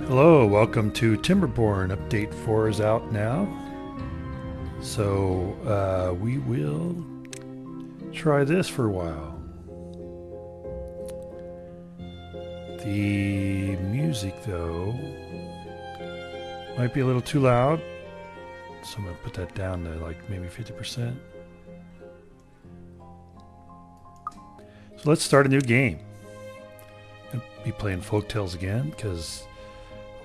Hello, welcome to Timberborn. Update 4 is out now. So we will try this for a while. The music, though, might be a little too loud. So I'm going to put that down to like maybe 50%. So let's start a new game. I'll be playing Folktales again because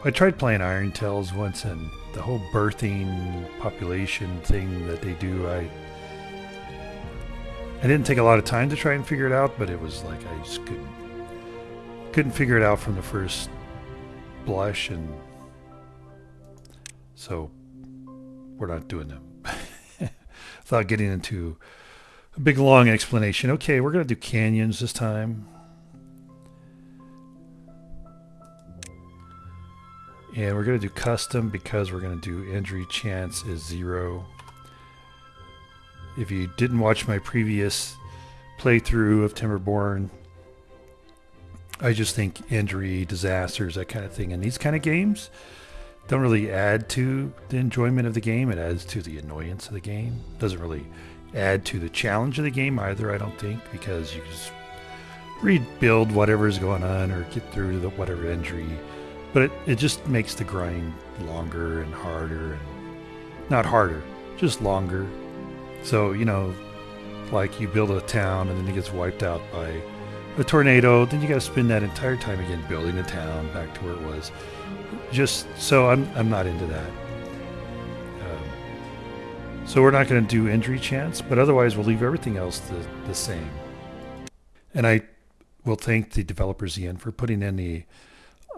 I tried playing Iron Tales once, and the whole birthing population thing that they do, I didn't take a lot of time to try and figure it out, but it was like I just couldn't figure it out from the first blush, and so we're not doing them. Without getting into a big long explanation. Okay, we're gonna do canyons this time. And we're going to do custom because we're going to do injury chance is 0. If you didn't watch my previous playthrough of Timberborn, I just think injury, disasters, that kind of thing, and these kind of games don't really add to the enjoyment of the game. It adds to the annoyance of the game. Doesn't really add to the challenge of the game either, I don't think, because you just rebuild whatever's going on or get through the whatever injury. But it just makes the grind longer and harder, and not harder, just longer. So, like you build a town and then it gets wiped out by a tornado, then you got to spend that entire time again building a town back to where it was. Just so I'm not into that. So we're not going to do injury chance, but otherwise we'll leave everything else the same. And I will thank the developers again for putting in the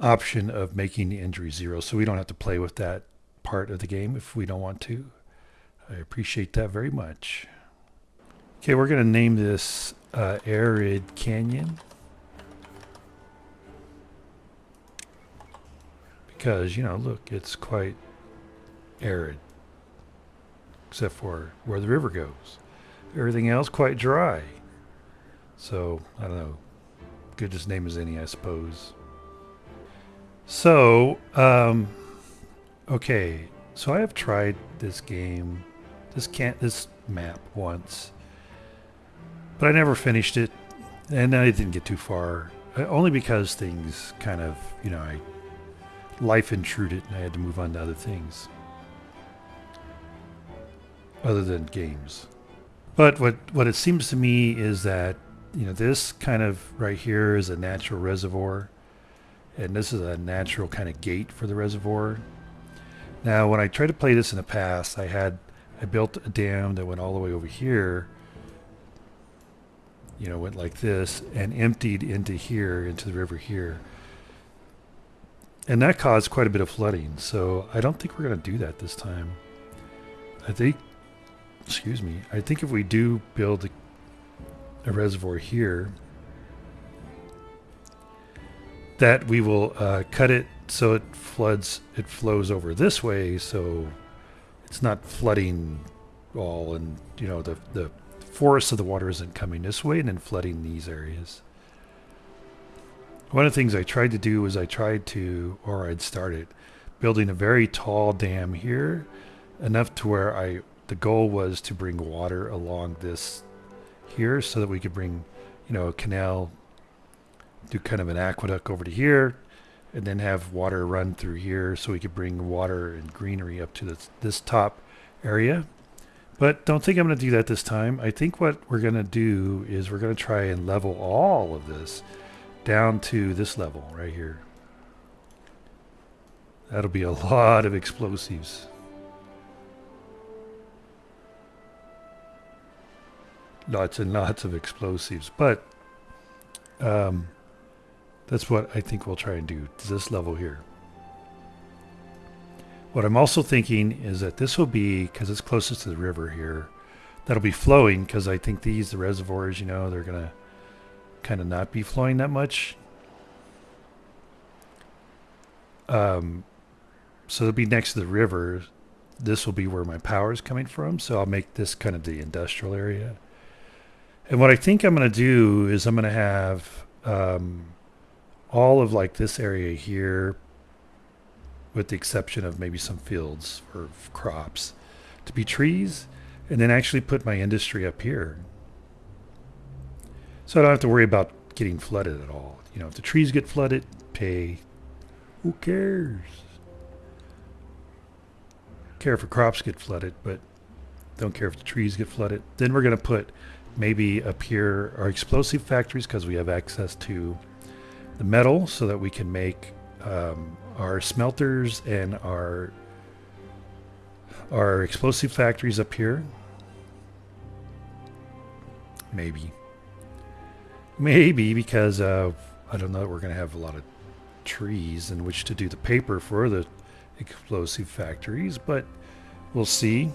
option of making the injury 0, so we don't have to play with that part of the game if we don't want to. I appreciate that very much. Okay, we're going to name this Arid Canyon because, look, it's quite arid except for where the river goes. Everything else quite dry. So, I don't know. Good as name as any, I suppose. So, okay. So I have tried this game, this map once, but I never finished it, and I didn't get too far. Only because things kind of, life intruded, and I had to move on to other things, other than games. But what it seems to me is that this kind of right here is a natural reservoir. And this is a natural kind of gate for the reservoir. Now, when I tried to play this in the past, I built a dam that went all the way over here, went like this, and emptied into here, into the river here. And that caused quite a bit of flooding, so I don't think we're going to do that this time. I think if we do build a reservoir here, that we will cut it so it flows over this way, so it's not flooding all, and the force of the water isn't coming this way and then flooding these areas. One of the things I tried to do was I'd started building a very tall dam here, enough to where the goal was to bring water along this here so that we could bring a canal, do kind of an aqueduct over to here, and then have water run through here so we could bring water and greenery up to this top area. But don't think I'm going to do that this time. I think what we're going to do is we're going to try and level all of this down to this level right here. That'll be a lot of explosives. Lots and lots of explosives. But that's what I think we'll try and do, this level here. What I'm also thinking is that this will be, because it's closest to the river here, that'll be flowing, because I think the reservoirs, they're going to kind of not be flowing that much. So it'll be next to the river. This will be where my power is coming from, so I'll make this kind of the industrial area. And what I think I'm going to do is I'm going to have all of like this area here with the exception of maybe some fields or crops, to be trees, and then actually put my industry up here. So I don't have to worry about getting flooded at all. You know, if the trees get flooded, hey, who cares? Care if the crops get flooded, but don't care if the trees get flooded. Then we're going to put maybe up here our explosive factories because we have access to the metal so that we can make our smelters and our explosive factories up here. Maybe because I don't know, we're going to have a lot of trees in which to do the paper for the explosive factories, but we'll see.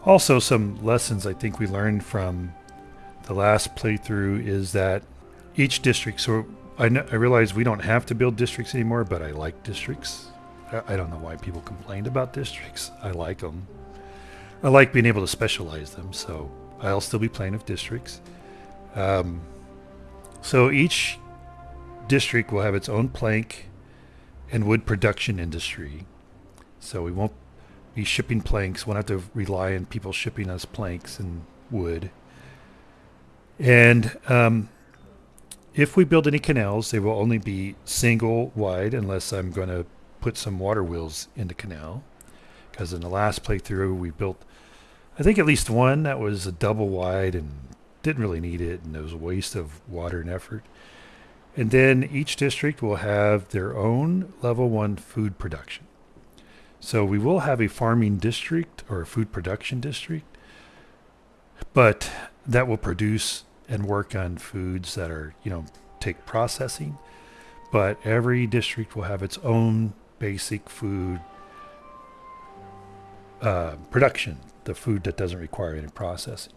Also, some lessons I think we learned from the last playthrough is that each district, so I realize we don't have to build districts anymore, but I like districts. I don't know why people complained about districts. I like them. I like being able to specialize them, so I'll still be playing with districts. So each district will have its own plank and wood production industry. So we won't be shipping planks. We won't have to rely on people shipping us planks and wood. And if we build any canals, they will only be single wide unless I'm going to put some water wheels in the canal. Because in the last playthrough, we built, I think, at least one that was a double wide and didn't really need it, and it was a waste of water and effort. And then each district will have their own level 1 food production. So we will have a farming district or a food production district, but that will produce and work on foods that are, take processing. But every district will have its own basic food production, the food that doesn't require any processing.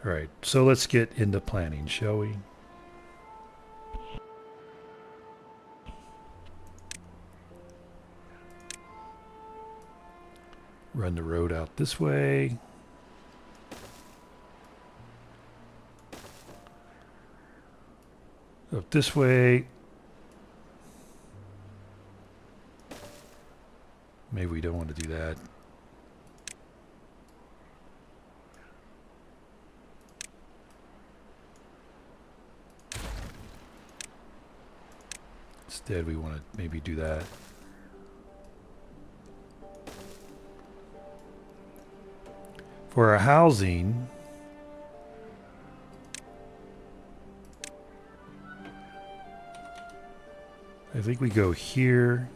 All right, so let's get into planning, shall we? Run the road out this way. Up this way. Maybe we don't want to do that. Instead, we want to maybe do that. For our housing, I think we go here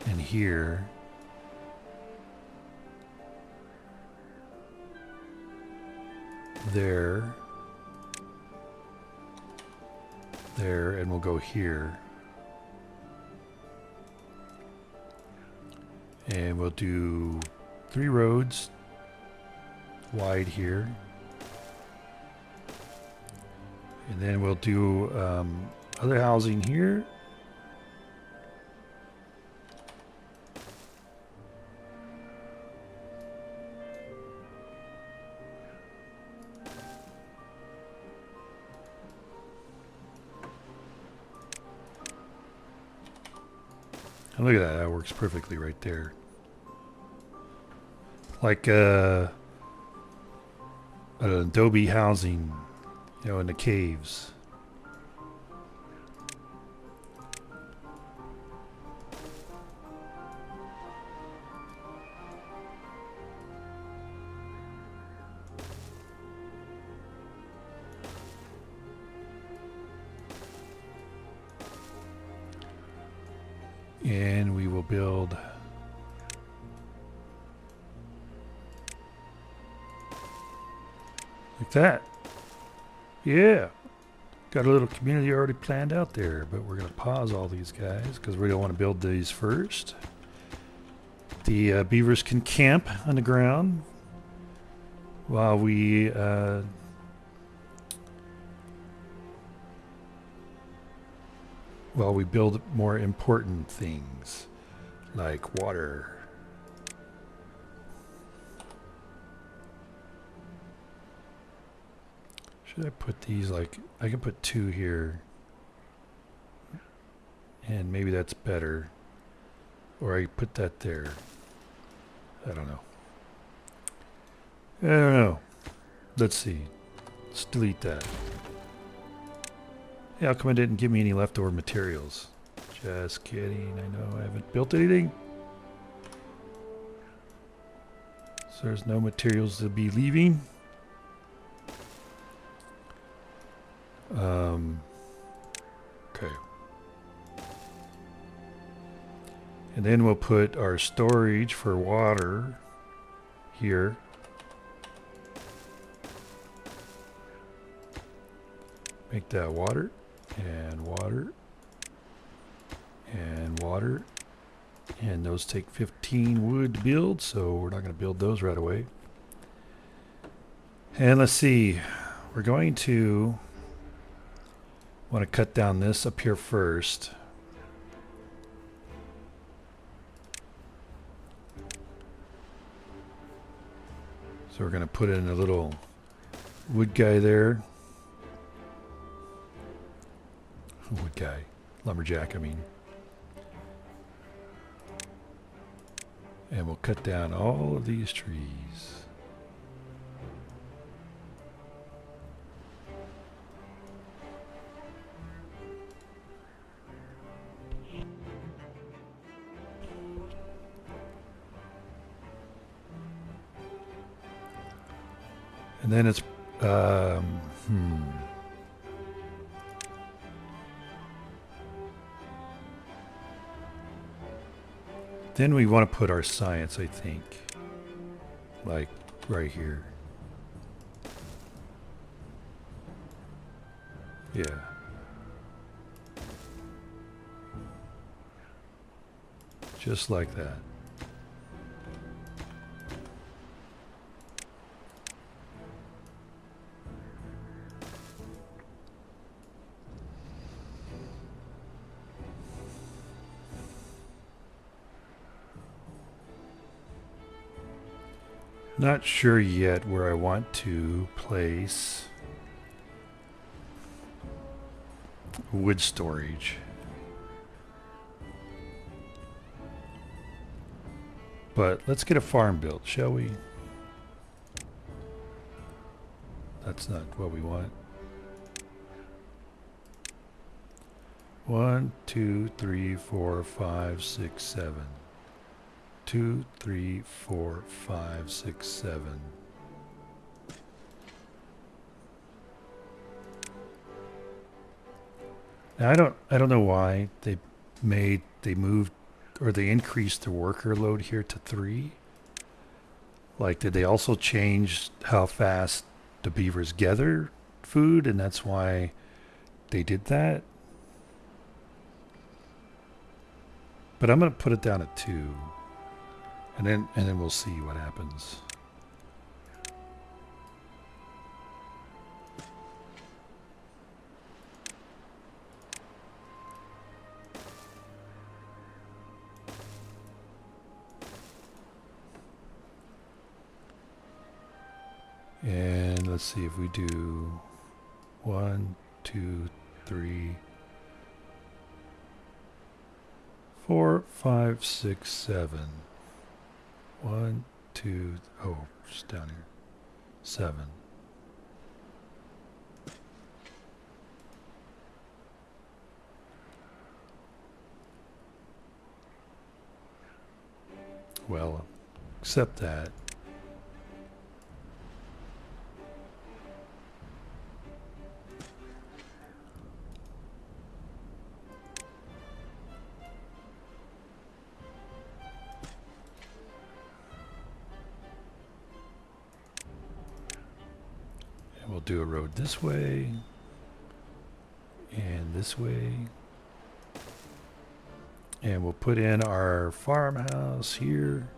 and here. There. There, and we'll go here. And we'll do 3 roads wide here. And then we'll do other housing here. And look at that, that works perfectly right there. Like an adobe housing, in the caves. And we will build like that. Yeah. Got a little community already planned out there, but we're going to pause all these guys because we don't want to build these first. The beavers can camp on the ground while we build more important things like water. Should I put these like, I can put 2 here And maybe that's better. Or I put that there. I don't know. I don't know. Let's see. Let's delete that. Yeah, how come it didn't give me any leftover materials? Just kidding. I know I haven't built anything. So there's no materials to be leaving. Okay. And then we'll put our storage for water here. Make that water and water and water. And those take 15 wood to build, so we're not going to build those right away. And let's see. We're going to want to cut down this up here first. So we're going to put in a little wood guy there. Wood guy. Lumberjack, I mean. And we'll cut down all of these trees. And then it's, Then we want to put our science, I think, like right here. Yeah. Just like that. Not sure yet where I want to place wood storage. But let's get a farm built, shall we? That's not what we want. 1, 2, 3, 4, 5, 6, 7. 2, 3, 4, 5, 6, 7. Now I don't know why they moved or they increased the worker load here to 3. Like, did they also change how fast the beavers gather food, and that's why they did that? But I'm gonna put it down at 2. And then we'll see what happens. And let's see if we do 1, 2, 3, 4, 5, 6, 7. 1, 2, oh, just down here. 7. Well, accept that. We'll do a road this way and this way, and we'll put in our farmhouse here.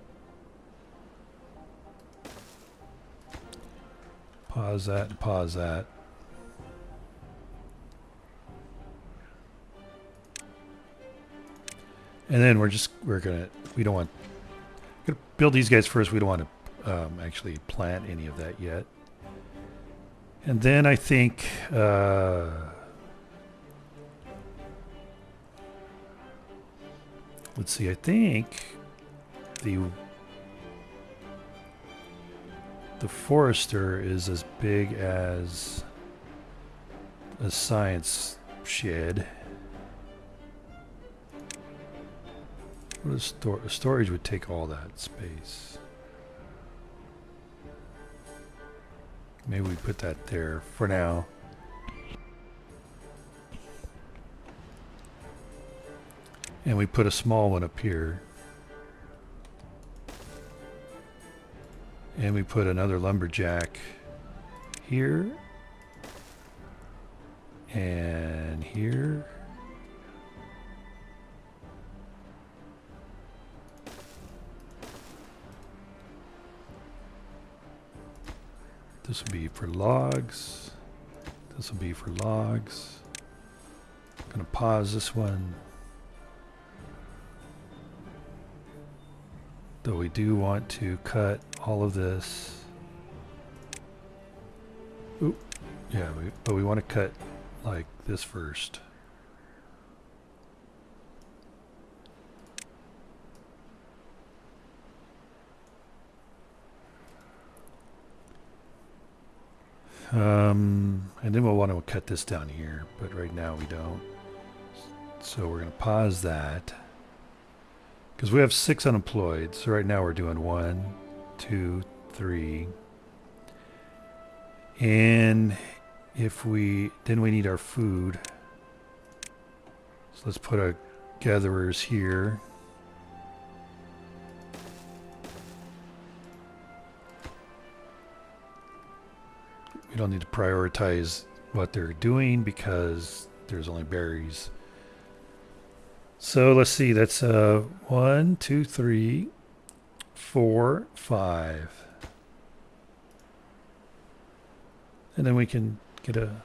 Pause that and pause that. And then we don't want to build these guys first. We don't want to actually plant any of that yet. And then I think Let's see, I think the forester is as big as a science shed. What is storage would take all that space. Maybe we put that there for now. And we put a small one up here. And we put another lumberjack here. And here. This will be for logs. This will be for logs. I'm going to pause this one. Though we do want to cut all of this. Oop. Yeah, but we want to cut like this first. And then we'll want to cut this down here, but right now we don't. So we're going to pause that. Because we have 6 unemployed, so right now we're doing 1, 2, 3. And if then we need our food. So let's put our gatherers here. We don't need to prioritize what they're doing because there's only berries. So let's see, that's 1, 2, 3, 4, 5. And then we can get a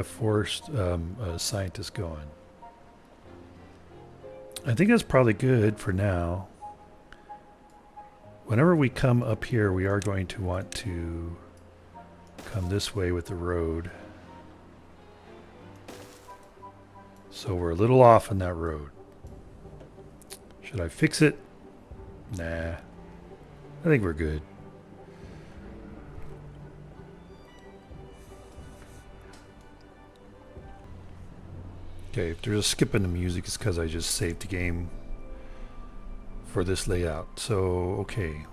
forest scientist going. I think that's probably good for now. Whenever we come up here, we are going to want to come this way with the road. So we're a little off on that road. Should I fix it? Nah. I think we're good. Okay, if there's a skip in the music, it's because I just saved the game for this layout. So, okay.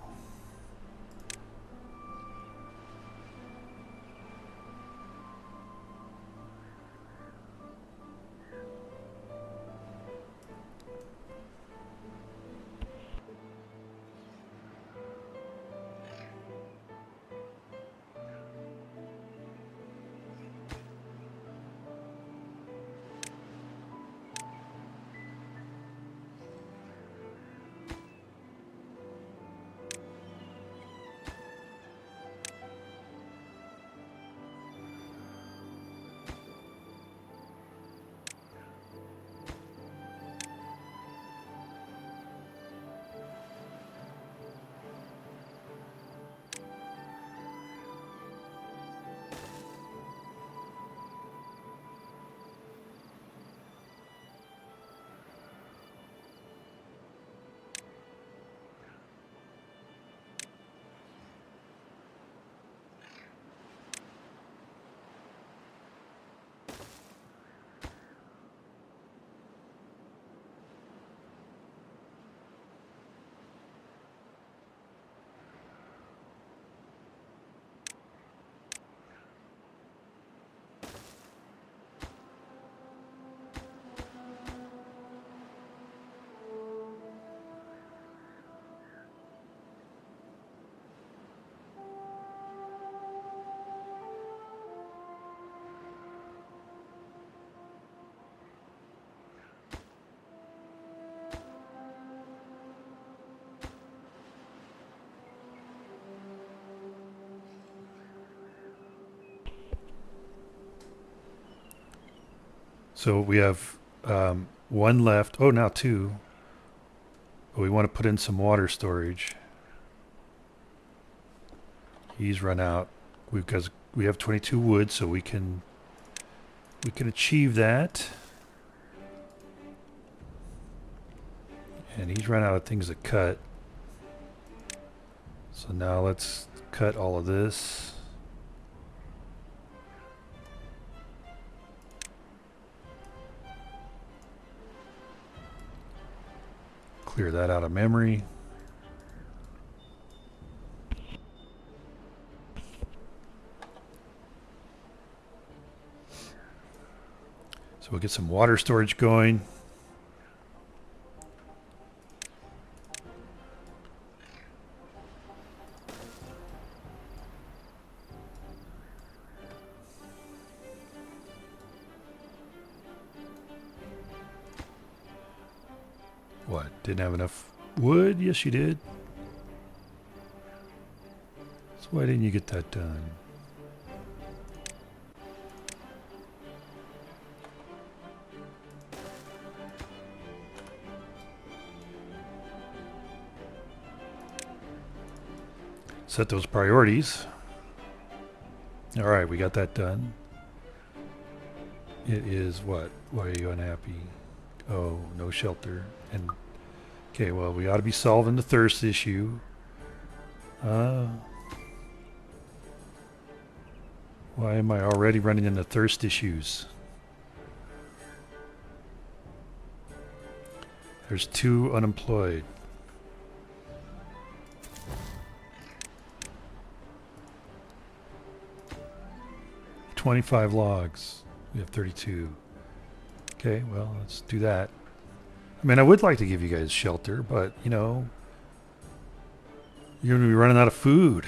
So we have 1 left. Oh, now 2. But we want to put in some water storage. He's run out. We have 22 wood, so we can we can achieve that. And he's run out of things to cut. So now let's cut all of this. Clear that out of memory. So we'll get some water storage going. What? Didn't have enough wood? Yes, you did. So why didn't you get that done? Set those priorities. All right, we got that done. It is what? Why are you unhappy? Oh, no shelter. And okay, well, we ought to be solving the thirst issue. Why am I already running into thirst issues? There's 2 unemployed. $25 logs. We have 32. Okay, well, let's do that. I mean, I would like to give you guys shelter, but, you know, you're going to be running out of food.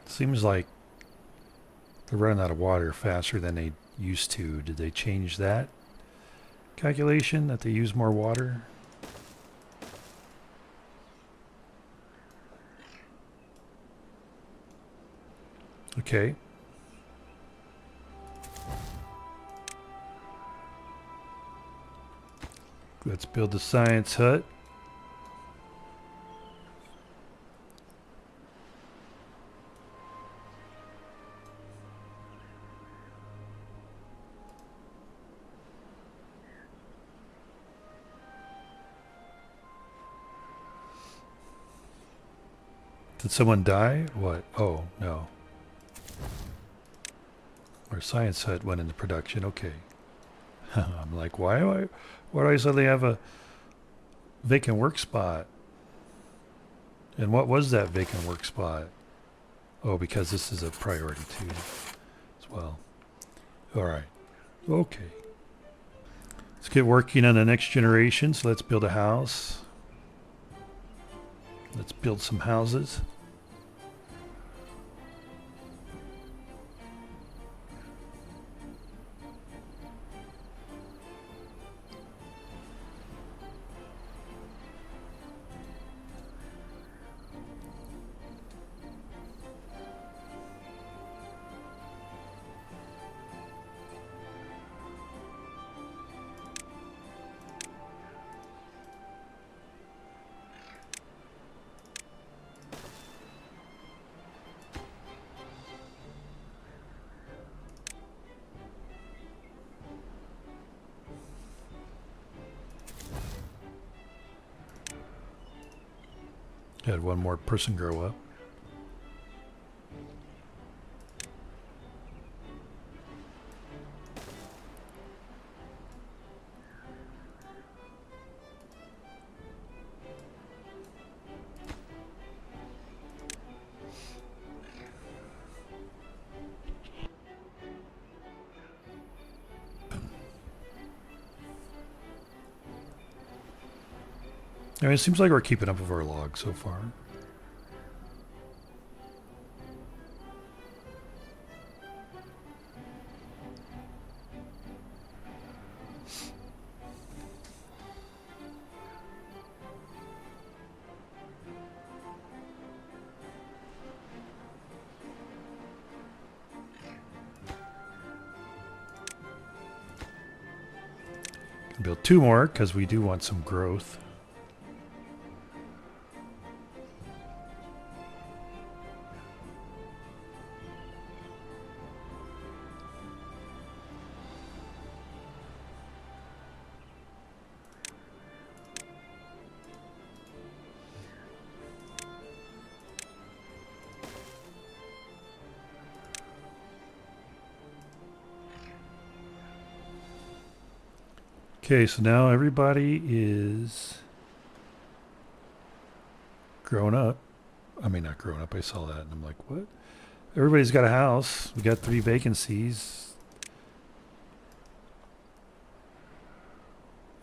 Seems like they're running out of water faster than they used to. Did they change that calculation, that they use more water? Okay. Let's build the science hut. Did someone die? What? Oh, no. Our science hut went into production. Okay. I'm like, why do I suddenly have a vacant work spot? And what was that vacant work spot? Oh, because this is a priority too as well. All right. Okay. Let's get working on the next generation. So let's build a house. Let's build some houses. Had one more person grow up. I mean, it seems like we're keeping up with our log so far. Build 2 more because we do want some growth. Okay, so now everybody is grown up. I mean, not grown up. I saw that and I'm like, what? Everybody's got a house. We got 3 vacancies.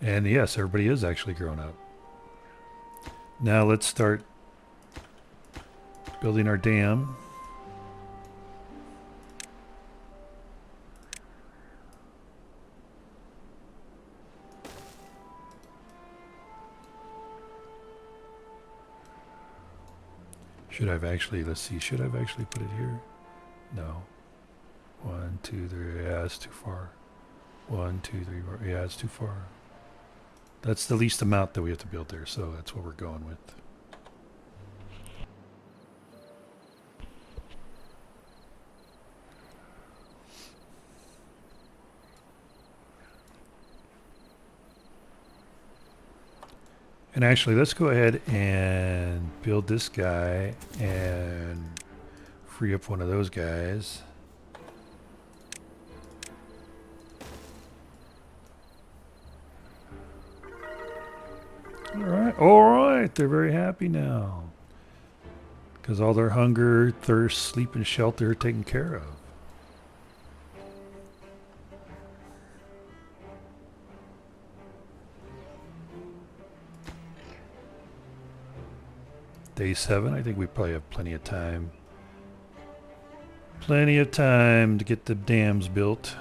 And yes, everybody is actually grown up. Now let's start building our dam. Should I've actually, let's see, should I've actually put it here? No. 1, 2, 3, yeah, it's too far. 1, 2, 3, 4, yeah, it's too far. That's the least amount that we have to build there, so that's what we're going with. And actually, let's go ahead and build this guy and free up one of those guys. All right, they're very happy now. Because all their hunger, thirst, sleep, and shelter are taken care of. Day 7, I think we probably have plenty of time. Plenty of time to get the dams built.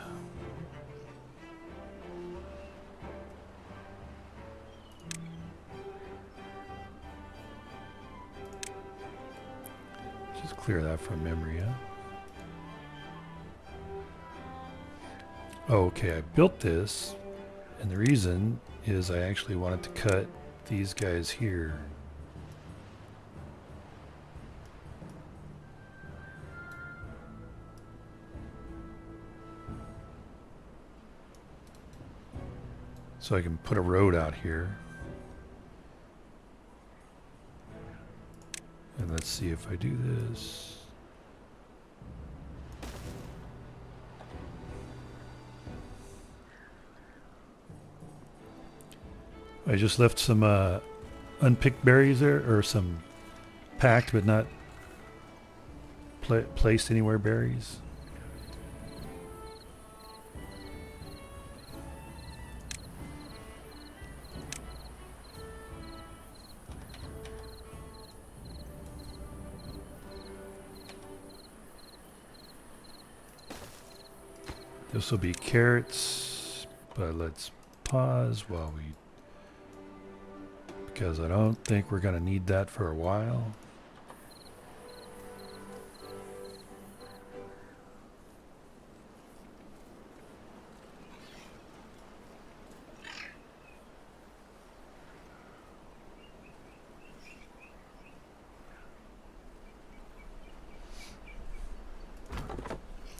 Just clear that from memory, huh? Oh, okay, I built this, and the reason is I actually wanted to cut these guys here. So I can put a road out here. And let's see if I do this. I just left some unpicked berries there, or some packed but not placed anywhere berries. This will be carrots, but let's pause while we, because I don't think we're going to need that for a while.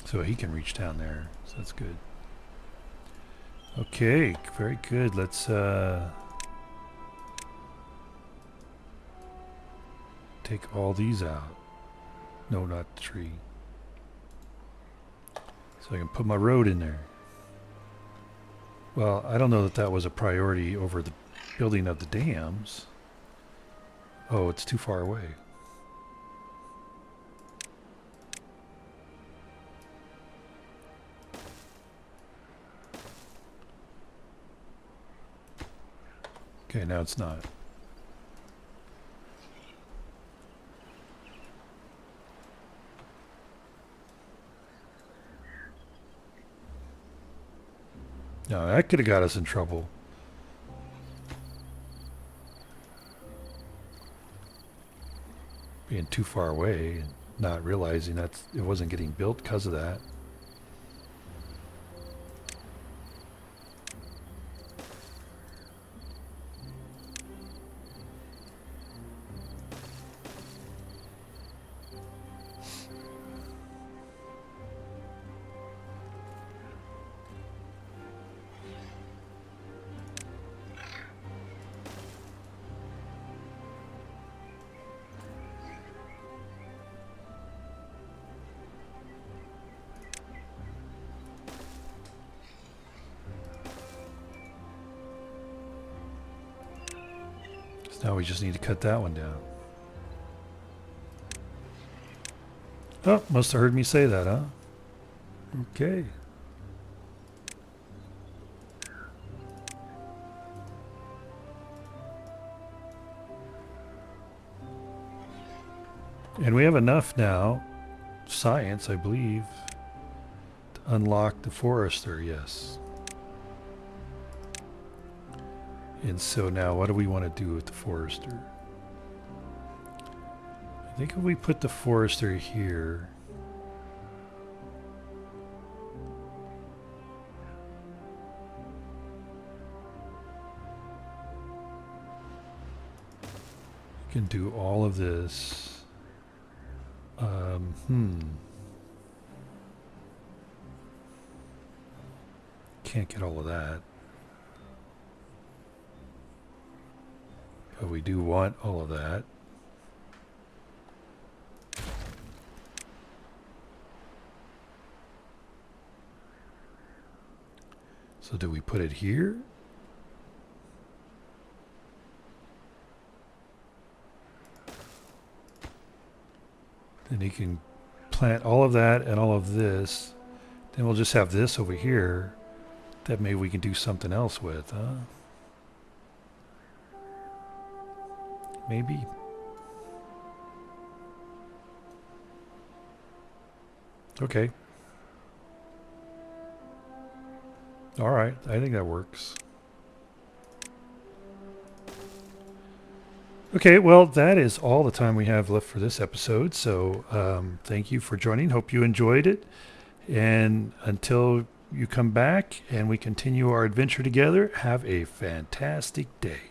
So he can reach down there, so that's good. Okay, very good. Let's take all these out. No, not the tree. So I can put my road in there. Well, I don't know that that was a priority over the building of the dams. Oh, it's too far away. Okay, now it's not. No, that could have got us in trouble. Being too far away and not realizing that it wasn't getting built because of that. Now we just need to cut that one down. Oh, must have heard me say that, huh? Okay. And we have enough now, science, I believe, to unlock the forester, yes. And so now what do we want to do with the forester? I think if we put the forester here, we can do all of this. Can't get all of that. But we do want all of that. So do we put it here? Then you can plant all of that and all of this. Then we'll just have this over here that maybe we can do something else with, huh? Maybe. Okay. All right, I think that works. Okay, well, that is all the time we have left for this episode. So thank you for joining. Hope you enjoyed it. And until you come back and we continue our adventure together, have a fantastic day.